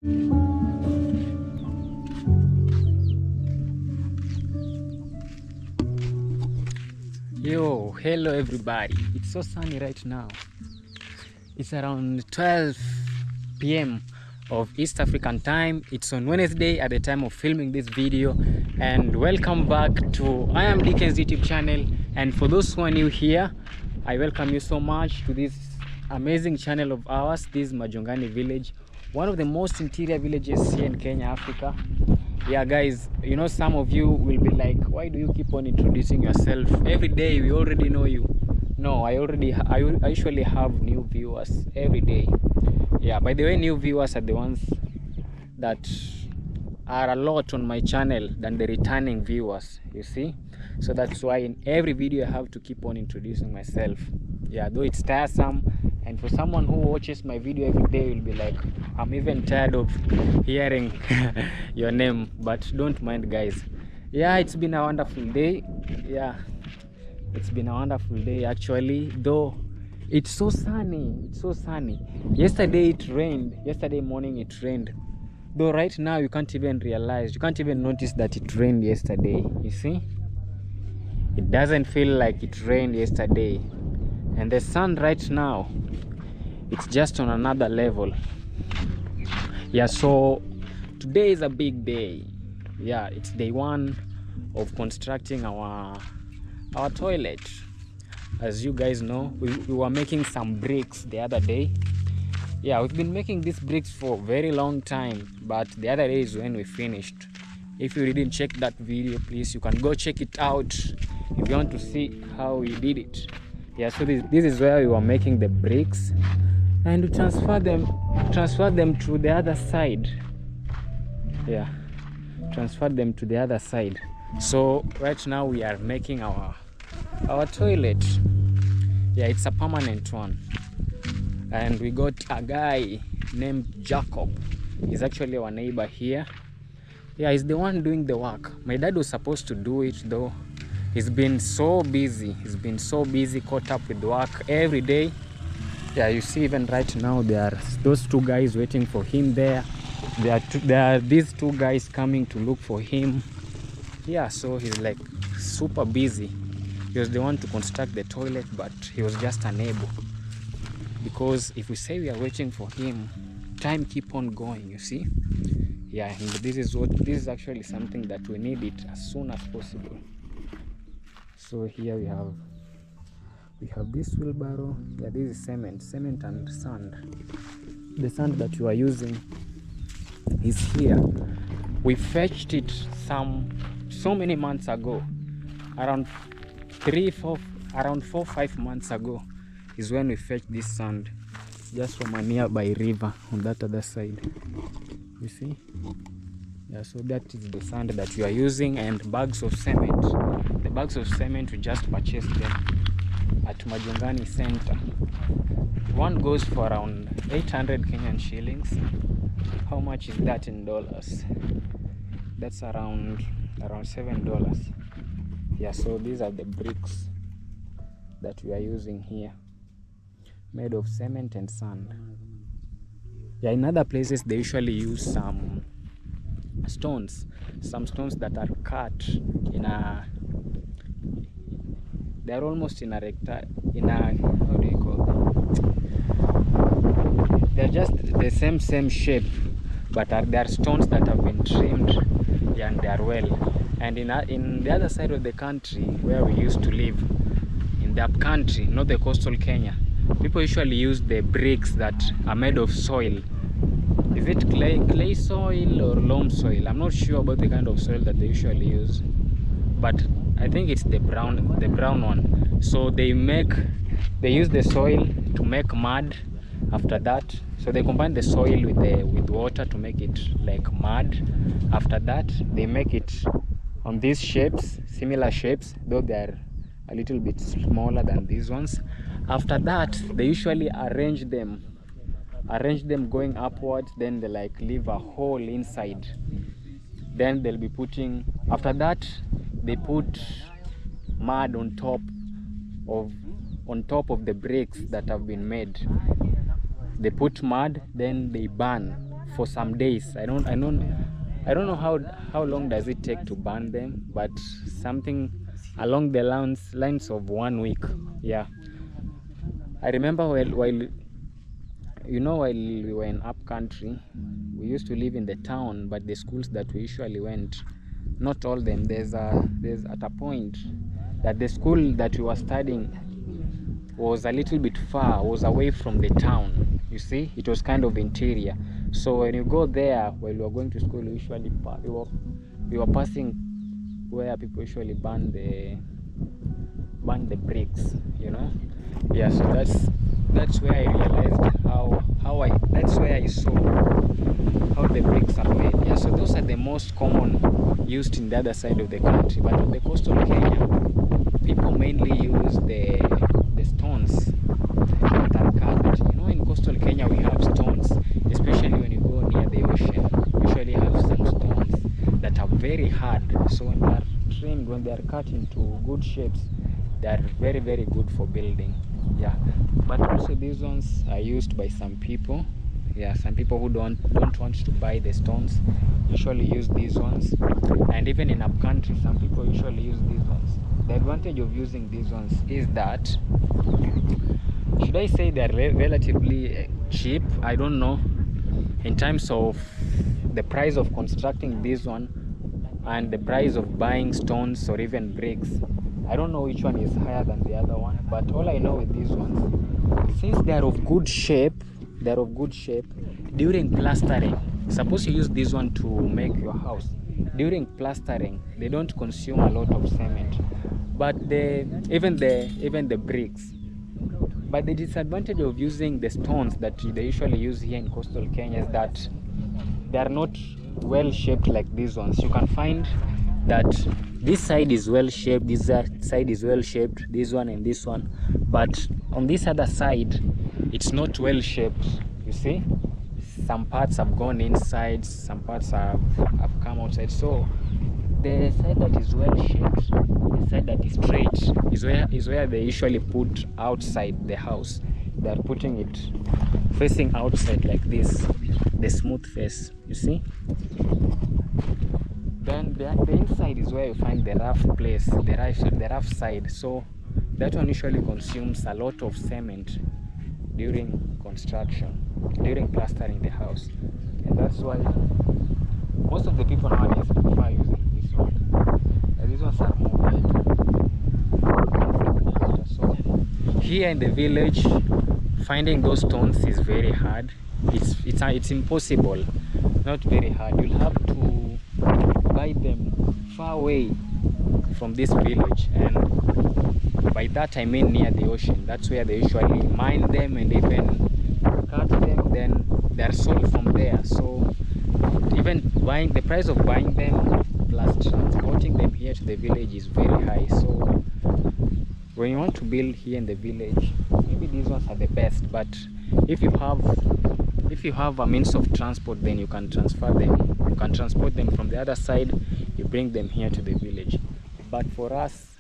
Yo, hello everybody. It's so sunny right now. It's around 12 p.m. of East African time. It's on Wednesday at the time of filming this video. And welcome back to I Am DK's YouTube channel. And for those who are new here, I welcome you so much to this amazing channel of ours. This is Majongani village, one of the most interior villages here in Kenya, Africa. Yeah guys, you know, some of you will be like, why do you keep on introducing yourself every day? We already know you. No, I usually have new viewers every day. Yeah, by the way, new viewers are the ones that are a lot on my channel than the returning viewers, you see. So that's why in every video I have to keep on introducing myself. Yeah, though it's tiresome, and for someone who watches my video every day will be like, I'm even tired of hearing your name, but don't mind guys. Yeah, it's been a wonderful day. Yeah, it's been a wonderful day actually, though it's so sunny. It's so sunny. Yesterday it rained. Yesterday morning it rained, though right now you can't even realize, you can't even notice that it rained yesterday. You see, it doesn't feel like it rained yesterday. And the sun right now, it's just on another level. Yeah, so today is a big day. Yeah, it's day one of constructing our toilet. As you guys know, we were making some bricks the other day. Yeah, we've been making these bricks for a very long time, but the other day is when we finished. If you didn't check that video, please, you can go check it out if you want to see how we did it. Yeah, so this is where we were making the bricks, and we transfer them to the other side. Yeah, transfer them to the other side. So right now we are making our toilet. Yeah, it's a permanent one, and we got a guy named Jacob. He's actually our neighbor here. Yeah, he's the one doing the work. My dad was supposed to do it, though he's been so busy. Caught up with work every day. Yeah, you see, even right now there are those two guys waiting for him there. There are these two guys coming to look for him. Yeah, so he's like super busy. He was the one to construct the toilet, but he was just unable, because if we say we are waiting for him, time keep on going, you see. Yeah, and this is actually something that we need it as soon as possible. So here we have this wheelbarrow. Yeah, this is cement and sand. The sand that you are using is here. We fetched it so many months ago, around 4-5 months ago is when we fetched this sand, just from a nearby river on that other side, you see. Yeah, so that is the sand that we are using, and bags of cement. The bags of cement, we just purchased them at Majongani Center. One goes for around 800 Kenyan shillings. How much is that in dollars? That's around $7. Yeah, so these are the bricks that we are using here, made of cement and sand. Yeah, in other places they usually use some stones that are cut they're almost in a how do you call them? They're just the same shape, but they are stones that have been trimmed. Yeah, and they are well. And in the other side of the country where we used to live, in the upcountry, not the coastal Kenya, people usually use the bricks that are made of soil. Is it clay soil or loam soil? I'm not sure about the kind of soil that they usually use, but I think it's the brown one. So they use the soil to make mud. After that, so they combine the soil with water to make it like mud. After that, they make it on these shapes, similar shapes, though they're a little bit smaller than these ones. After that, they usually arrange them going upwards. Then they like leave a hole inside. Then they'll be putting, after that they put mud on top of the bricks that have been made. They put mud, then they burn for some days. I don't know how long does it take to burn them, but something along the lines of 1 week. Yeah, I remember while we were in up country, we used to live in the town, but the schools that we usually went, not all them, there's at a point that the school that we were studying was a little bit far, was away from the town. You see, it was kind of interior. So when you go there while we were going to school, we were passing where people usually burn the bricks, Yeah, so that's where I realized that's where I saw how the bricks are made. Yeah, so those are the most common used in the other side of the country, but on the coastal Kenya, people mainly use the stones that are carved. In coastal Kenya we have stones, especially when you go near the ocean. We usually have some stones that are very hard, so when they are trimmed, when they are cut into good shapes, they are very, very good for building. Yeah, but also these ones are used by some people. Yeah, some people who don't want to buy the stones usually use these ones, and even in up country some people usually use these ones. The advantage of using these ones is that, should I say, they're relatively cheap? I don't know, in terms of the price of constructing this one and the price of buying stones or even bricks. I don't know which one is higher than the other one, but all I know with these ones, since they are of good shape, during plastering, suppose you use this one to make your house. During plastering, they don't consume a lot of cement, but even the bricks. But the disadvantage of using the stones that they usually use here in coastal Kenya is that they are not well shaped like these ones. You can find that this side is well shaped, this side is well shaped, this one and this one, but on this other side it's not well shaped. You see, some parts have gone inside, some parts have come outside. So the side that is well shaped, the side that is straight, is where they usually put outside the house. They are putting it facing outside like this, the smooth face, you see. Then the inside is where you find the rough place, the rough side. So that one usually consumes a lot of cement during construction, during plastering the house, and that's why most of the people nowadays prefer using this one. And these ones are more better. So here in the village, finding those stones is very hard. It's impossible. Not very hard. You'll have to buy them far away from this village, and by that I mean near the ocean. That's where they usually mine them and even cut them, then they are sold from there. So even the price of buying them plus transporting them here to the village is very high. So when you want to build here in the village, maybe these ones are the best, but if you have a means of transport, then you can transfer them. You can transport them from the other side, you bring them here to the village. But for us,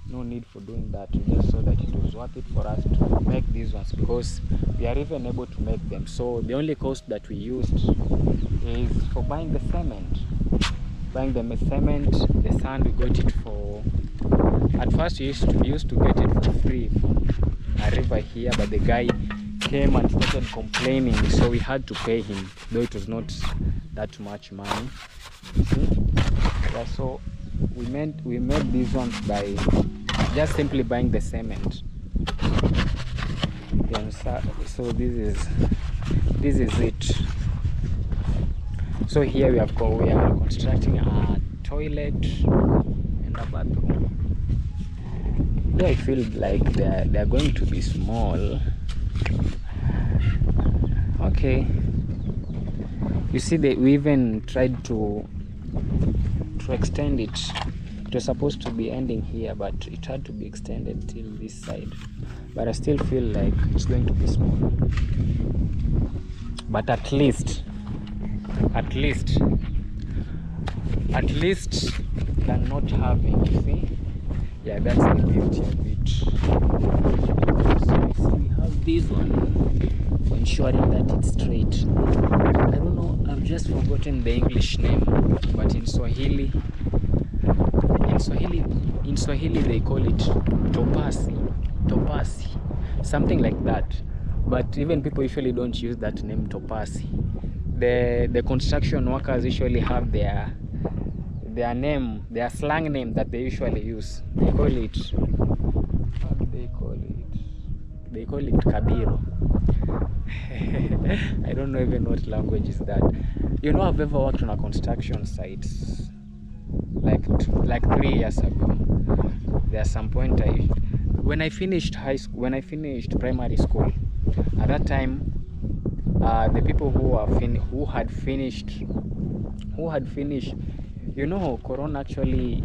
no need for doing that. We just saw that it was worth it for us to make these ones because we are even able to make them. So the only cost that we used is for buying the cement. The sand, we got it for, at first we used to get it for free from a river here, but the guy came and started complaining, so we had to pay him, though it was not that much money. You see? Yeah, so we made these ones by just simply buying the cement. Yeah, so this is it. So here we are constructing a toilet and a bathroom. Yeah, I feel like they're going to be small. Okay, you see, we even tried to extend it. It was supposed to be ending here, but it had to be extended till this side. But I still feel like it's going to be small. But at least than not having, you see, Yeah, that's the beauty of it. So we have this one for ensuring that it's straight. I don't know, I've just forgotten the English name, but in Swahili they call it topasi, something like that. But even people usually don't use that name, topasi. The construction workers usually have their name, their slang name that they usually use. They call it, how do they call it? They call it kabiro. I don't know even what language is that. You know, I've ever worked on a construction site like 3 years ago. There's some point when I finished primary school, at that time, the people who had finished, you know, corona actually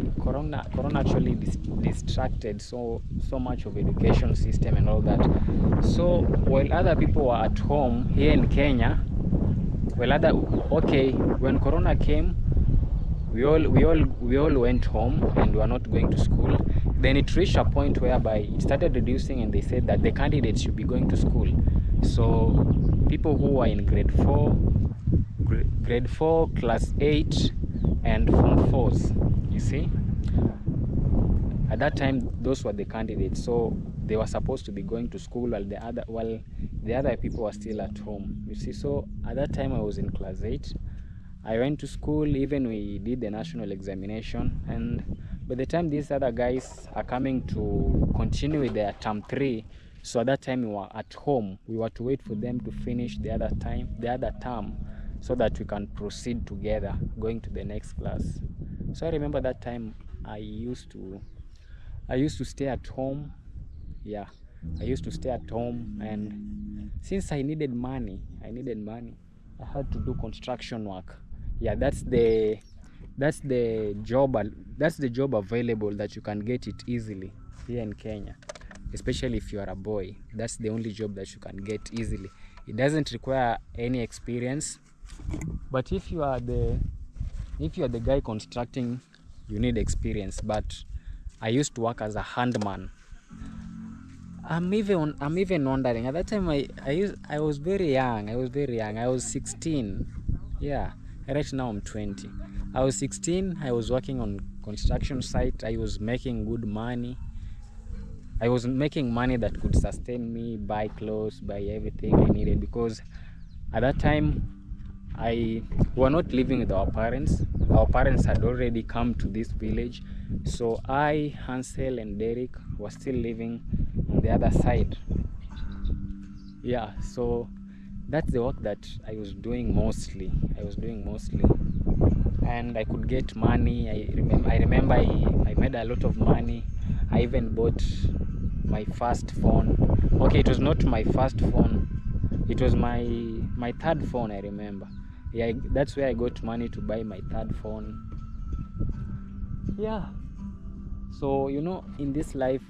distracted so much of education system and all that. So while other people were at home here in Kenya, when corona came, we all went home and were not going to school. Then it reached a point whereby it started reducing, and they said that the candidates should be going to school. So people who were in grade 4, class 8, and form 4s, you see, at that time those were the candidates. So they were supposed to be going to school while the other people were still at home, you see. So at that time I was in class 8. I went to school, even we did the national examination, and by the time these other guys are coming to continue with their term 3, so at that time we were at home. We were to wait for them to finish the other term, so that we can proceed together going to the next class. So I remember that time I used to stay at home. Yeah, I used to stay at home, and since I needed money, I had to do construction work. Yeah, that's the job available that you can get it easily here in Kenya, especially if you are a boy. That's the only job that you can get easily. It doesn't require any experience, but if you are the guy constructing, you need experience. But I used to work as a handman. I'm even wondering, at that time I was very young. I was 16. Yeah, right now I'm 20. I was 16. I was working on construction site. I was making good money. I was making money that could sustain me, buy clothes, buy everything I needed, because at that time we were not living with our parents. Our parents had already come to this village. So I, Hansel, and Derek were still living on the other side. Yeah, so that's the work that I was doing mostly. And I could get money. I remember I made a lot of money. I even bought my first phone. Okay, it was not my first phone. It was my third phone, I remember. Yeah, that's where I got money to buy my third phone. Yeah. So, you know, in this life,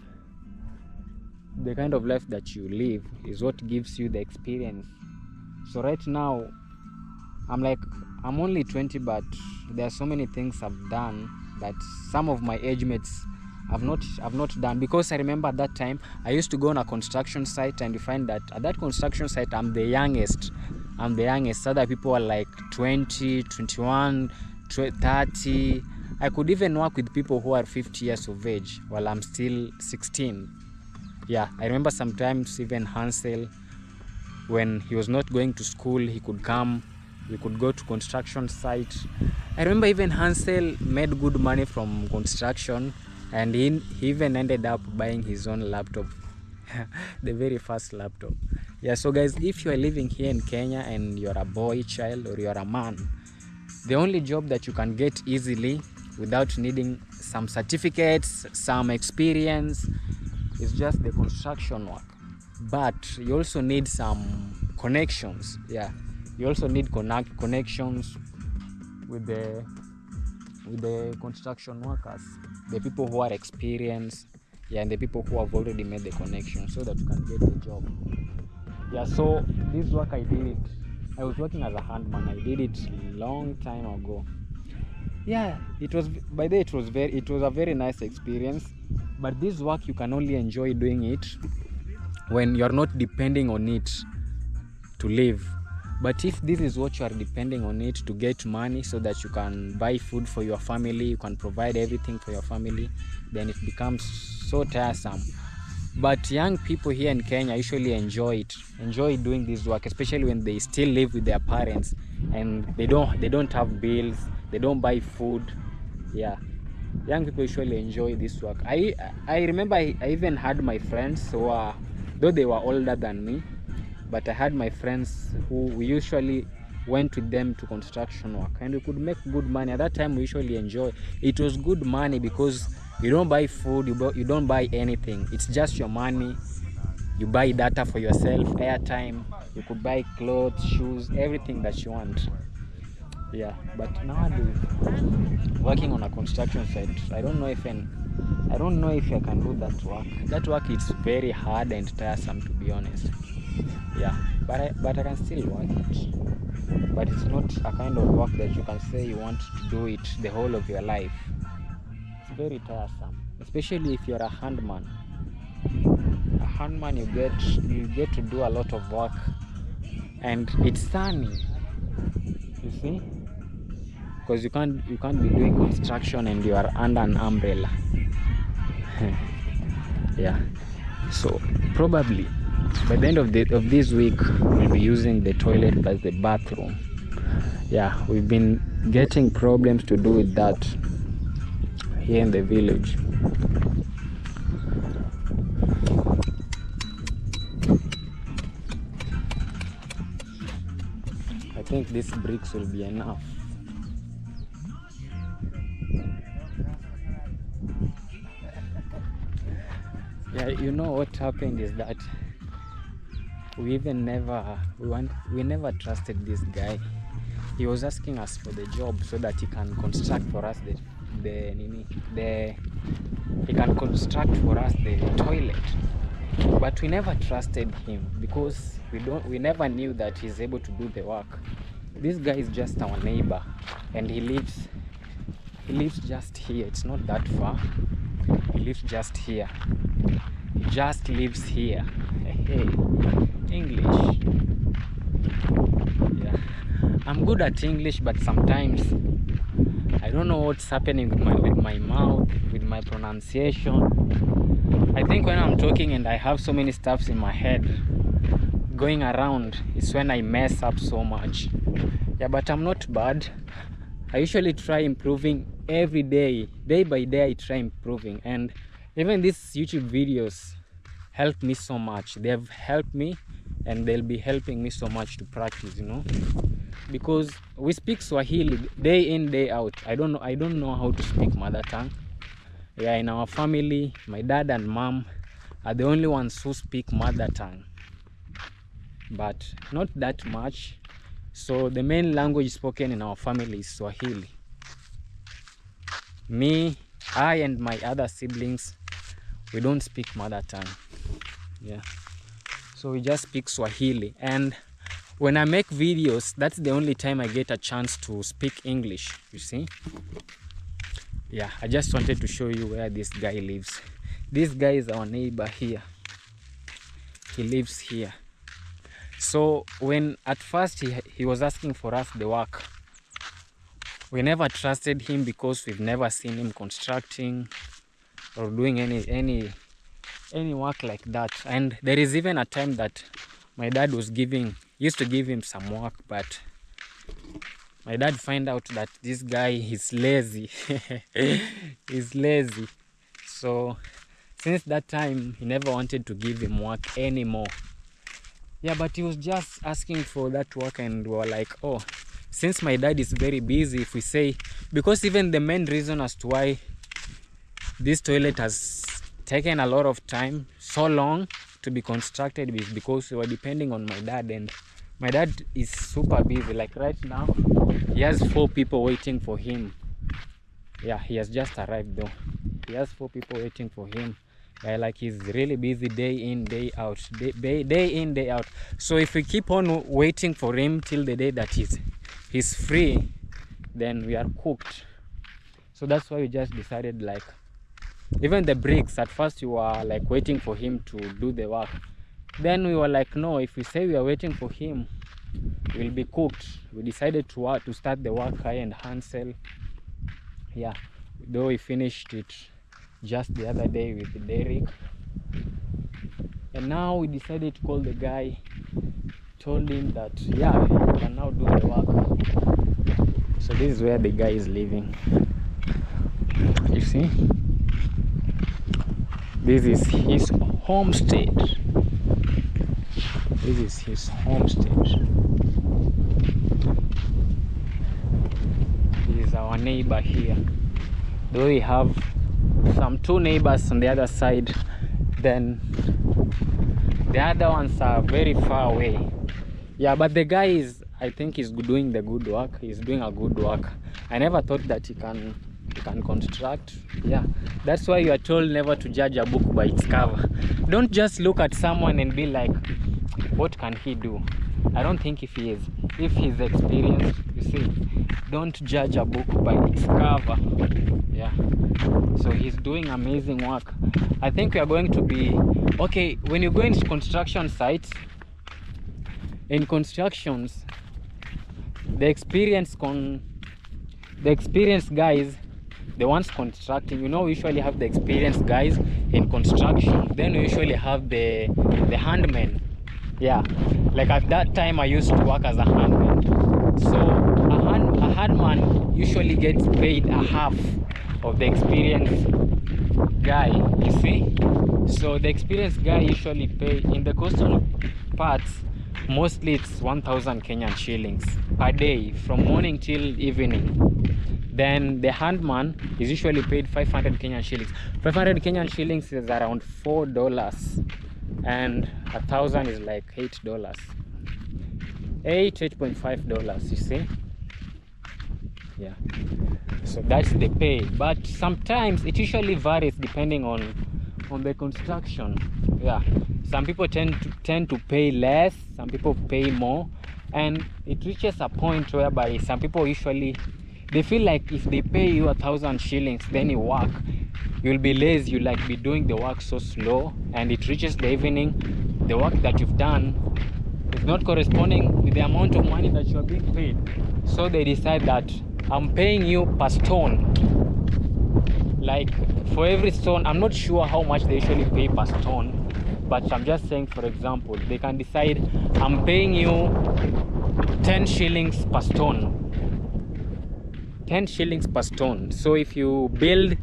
the kind of life that you live is what gives you the experience. So right now, I'm only 20, but there are so many things I've done that some of my age mates have not done. Because I remember at that time I used to go on a construction site, and you find that at that construction site I'm the youngest. Other people are like 20, 21, 30. I could even work with people who are 50 years of age while I'm still 16. Yeah, I remember sometimes even Hansel, when he was not going to school, he could come, we could go to construction site. I remember even Hansel made good money from construction, and he even ended up buying his own laptop. The very first laptop. Yeah, so guys, if you are living here in Kenya and you're a boy child or you're a man, the only job that you can get easily without needing some certificates, some experience, is just the construction work. But you also need some connections. Yeah, you also need connections with the construction workers, the people who are experienced, yeah, and the people who have already made the connection, so that you can get the job. Yeah, so this work I did, I was working as a handman. I did it long time ago. Yeah, it was a very nice experience. But this work, you can only enjoy doing it when you're not depending on it to live. But if this is what you are depending on it to get money so that you can buy food for your family, you can provide everything for your family, then it becomes so tiresome. But young people here in Kenya usually enjoy doing this work, especially when they still live with their parents and they don't have bills, they don't buy food. Yeah, young people usually enjoy this work. I remember I even had my friends who are, though they were older than me, but I had my friends who we usually went with them to construction work, and we could make good money. At that time, we usually enjoy. It was good money because you don't buy food, you don't buy anything. It's just your money. You buy data for yourself, airtime. You could buy clothes, shoes, everything that you want. Yeah, but nowadays, working on a construction site, I don't know if I can do that work. That work is very hard and tiresome, to be honest. Yeah, but I can still work it. But it's not a kind of work that you can say you want to do it the whole of your life. It's very tiresome, especially if you're a handman. A handman, you get to do a lot of work, and it's sunny. You see, because you can't be doing construction and you are under an umbrella. Yeah, so probably by the end of this week we'll be using the toilet as the bathroom. Yeah, we've been getting problems to do with that here in the village. I think these bricks will be enough. Yeah, you know what happened is that we never trusted this guy. He was asking us for the job so that he can construct for us the toilet. But we never trusted him because we never knew that he's able to do the work. This guy is just our neighbor, and he lives just here. It's not that far. He lives just here. He just lives here. Hey, English. Yeah, I'm good at English, but sometimes I don't know what's happening with my mouth, with my pronunciation. I think when I'm talking and I have so many stuffs in my head going around, it's when I mess up so much. Yeah, but I'm not bad. I usually try improving every day. Day by day I try improving, and even these YouTube videos help me so much. They have helped me, and they'll be helping me so much to practice, because we speak Swahili day in, day out. I don't know how to speak mother tongue. Yeah, in our family, my dad and mom are the only ones who speak mother tongue, but not that much. So the main language spoken in our family is Swahili. I and my other siblings, we don't speak mother tongue. Yeah, so we just speak Swahili, and when I make videos, that's the only time I get a chance to speak English, you see. Yeah, I just wanted to show you where this guy lives. This guy is our neighbor here. He lives here. So when at first he was asking for us the work, we never trusted him because we've never seen him constructing or doing any work like that. And there is even a time that my dad used to give him some work, but my dad find out that this guy is lazy. He's lazy. So since that time, he never wanted to give him work anymore. Yeah, but he was just asking for that work, and we were like, oh, since my dad is very busy, if we say, because even the main reason as to why this toilet has taken a lot of time, so long to be constructed, is because we were depending on my dad, and my dad is super busy. Like right now, he has 4 people waiting for him. Yeah, he has just arrived though. He has 4 people waiting for him. Like he's really busy day in, day out, day in, day out. So if we keep on waiting for him till the day that he's free, then we are cooked. So that's why we just decided, like, Even the bricks, at first you were like waiting for him to do the work. Then we were like, no, if we say we are waiting for him, we'll be cooked. We decided to start the work, I and Hansel. Yeah, though we finished it just the other day with Derek. And now we decided to call the guy, told him that yeah, we can now do the work. So this is where the guy is living. You see, this is his homestead. This is his homestead. This is our neighbor here. Though we have some 2 neighbors on the other side, then the other ones are very far away. Yeah, but the guy is, I think he's doing the good work. He's doing a good work. I never thought that he can construct. Yeah, that's why you are told never to judge a book by its cover. Don't just look at someone and be like, what can he do? I don't think if he's experienced, you see, don't judge a book by its cover. Yeah, so he's doing amazing work. I think we are going to be okay. When you go into construction sites, in constructions, the experienced guys, the ones constructing, you know, we usually have the experienced guys in construction. Then we usually have the handmen. Yeah, like at that time I used to work as a handman. So a handman usually gets paid a half of the experienced guy, you see. So the experienced guy usually pay in the coastal parts, mostly it's 1,000 Kenyan shillings per day from morning till evening. Then the handman is usually paid 500 Kenyan shillings. 500 Kenyan shillings is around $4, and 1,000 is like $8. $8.5, you see. Yeah, so that's the pay. But sometimes it usually varies depending on the construction. Yeah, some people tend to pay less, some people pay more, and it reaches a point whereby some people usually, they feel like if they pay you 1,000 shillings, then you work, you'll be lazy, you'll like be doing the work so slow, and it reaches the evening, the work that you've done is not corresponding with the amount of money that you are being paid. So they decide that I'm paying you per stone. Like for every stone, I'm not sure how much they usually pay per stone, but I'm just saying, for example, they can decide I'm paying you 10 shillings per stone. 10 shillings per stone. So if you build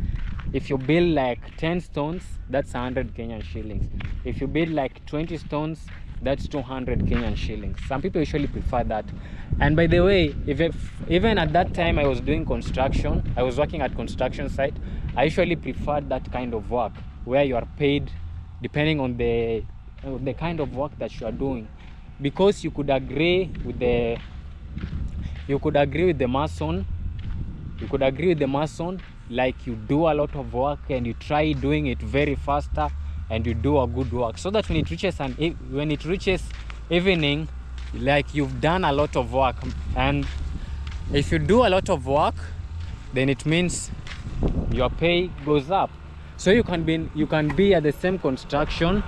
like 10 stones, that's 100 Kenyan shillings. If you build like 20 stones, that's 200 Kenyan shillings. Some people usually prefer that. And by the way, even at that time I was doing construction, I was working at construction site, I usually preferred that kind of work where you are paid depending on the kind of work that you are doing, because you could agree with the mason. You could agree with the mason, like you do a lot of work and you try doing it very faster and you do a good work, so that when it reaches evening, like you've done a lot of work. And if you do a lot of work, then it means your pay goes up. So you can be at the same construction,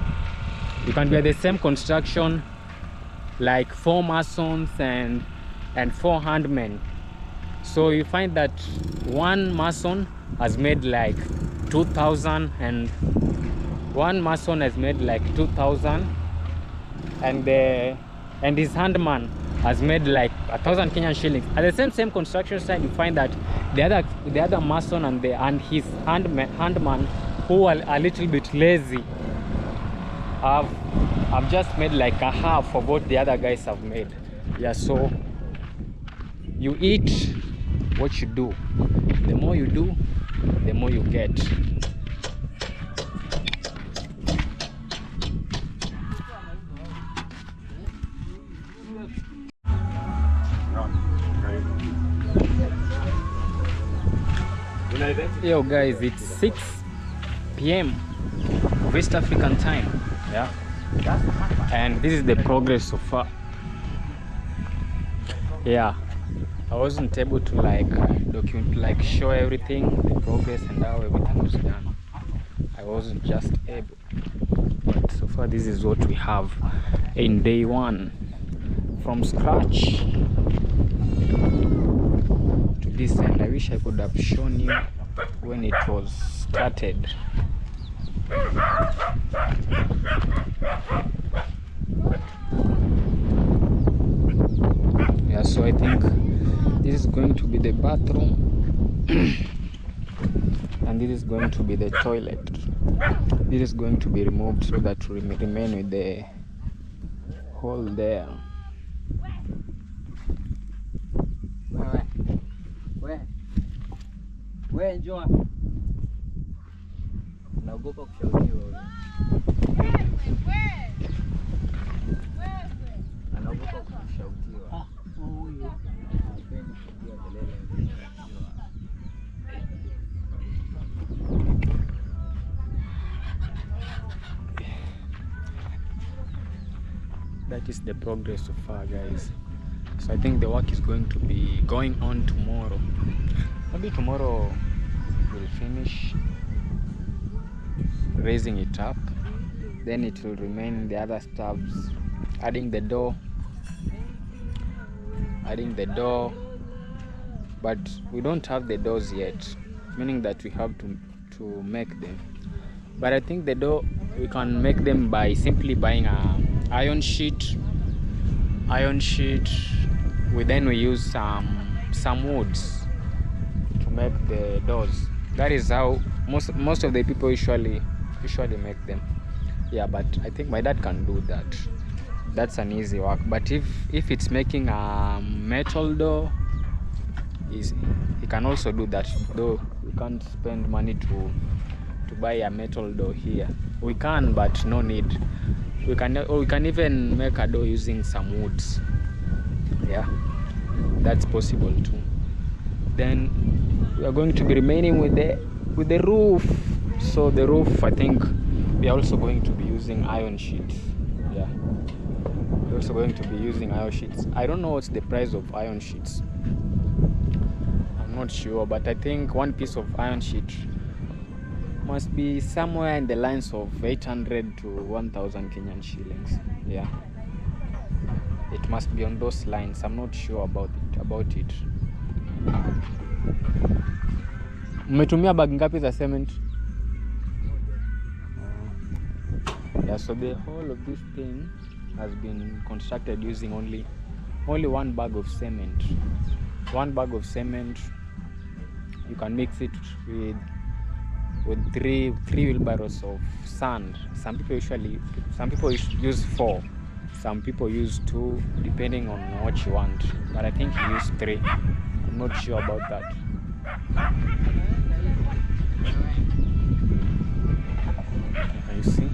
like 4 masons and 4 handmen. So you find that one mason has made like 2,000, and one mason has made like 2,000, and his handman has made like 1,000 Kenyan shillings. At the same construction site, you find that the other mason and his handman, who are a little bit lazy, have just made like a half of what the other guys have made. Yeah, so you eat what you do. The more you do, the more you get. Yo guys, it's 6 p.m. West African time. Yeah, and this is the progress so far. Yeah, I wasn't able to like document, like show everything, the progress and how everything was done. I wasn't just able. But so far this is what we have in day one, from scratch to this end. I wish I could have shown you when it was started. Yeah, so I think this is going to be the bathroom and this is going to be the toilet. This is going to be removed so that we remain with the hole there. Wewe njoo. Naogopa kushauriwa. Anaogopa kushauriwa. Huyo. Hapendi kupiga kelele. That is the progress so far, guys. So I think the work is going to be going on tomorrow. Maybe tomorrow we'll finish raising it up, then it will remain the other stuffs, adding the door, but we don't have the doors yet, meaning that we have to make them. But I think the door we can make them by simply buying a iron sheet. We use some woods to make the doors. That is how most of the people usually make them. Yeah, but I think my dad can do that. That's an easy work. But if it's making a metal door, he can also do that. Though we can't spend money to buy a metal door here. We can, but no need. We can even make a door using some woods. Yeah, that's possible too. Then we are going to be remaining with the roof. So the roof, I think we are also going to be using iron sheets. Yeah, we're also going to be using iron sheets. I don't know what's the price of iron sheets. I'm not sure, but I think one piece of iron sheet must be somewhere in the lines of 800 to 1,000 Kenyan shillings. Yeah, it must be on those lines. I'm not sure about it. Mmetumia bag ngapi za cement? Yeah, so the whole of this thing has been constructed using only one bag of cement. One bag of cement, you can mix it with three wheelbarrows of sand. Some people use 4, some people use 2, depending on what you want, but I think you use 3. I'm not sure about that. You see?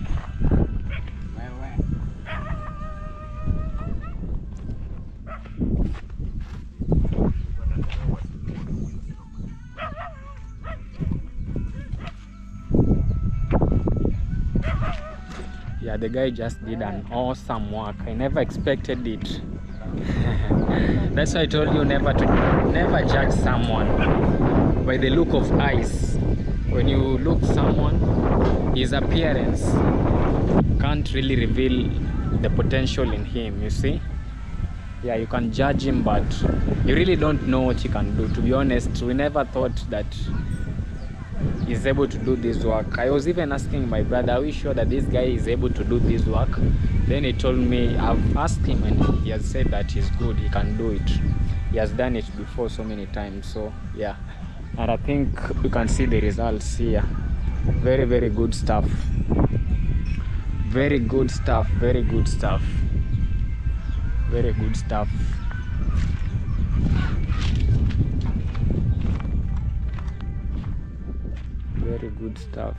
Yeah, the guy just did an awesome work. I never expected it. That's why I told you never judge someone by the look of eyes. When you look someone, his appearance can't really reveal the potential in him, you see? Yeah, you can judge him, but you really don't know what he can do. To be honest, we never thought that he's able to do this work. I was even asking my brother, are we sure that this guy is able to do this work? Then he told me, I've asked him and he has said that he's good, he can do it. He has done it before so many times. So yeah, and I think you can see the results here. Very, very good stuff. Very good stuff. Very good stuff. Very good stuff. Very good stuff.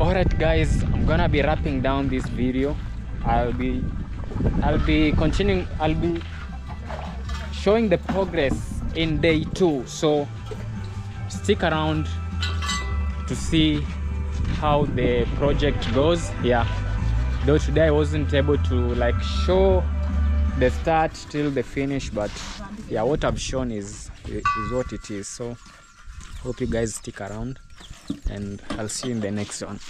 Alright guys, I'm gonna be wrapping down this video. I'll be showing the progress in day 2, so stick around to see how the project goes. Yeah, though today I wasn't able to show the start till the finish, but yeah, what I've shown is what it is. So Hope you guys stick around, and I'll see you in the next one.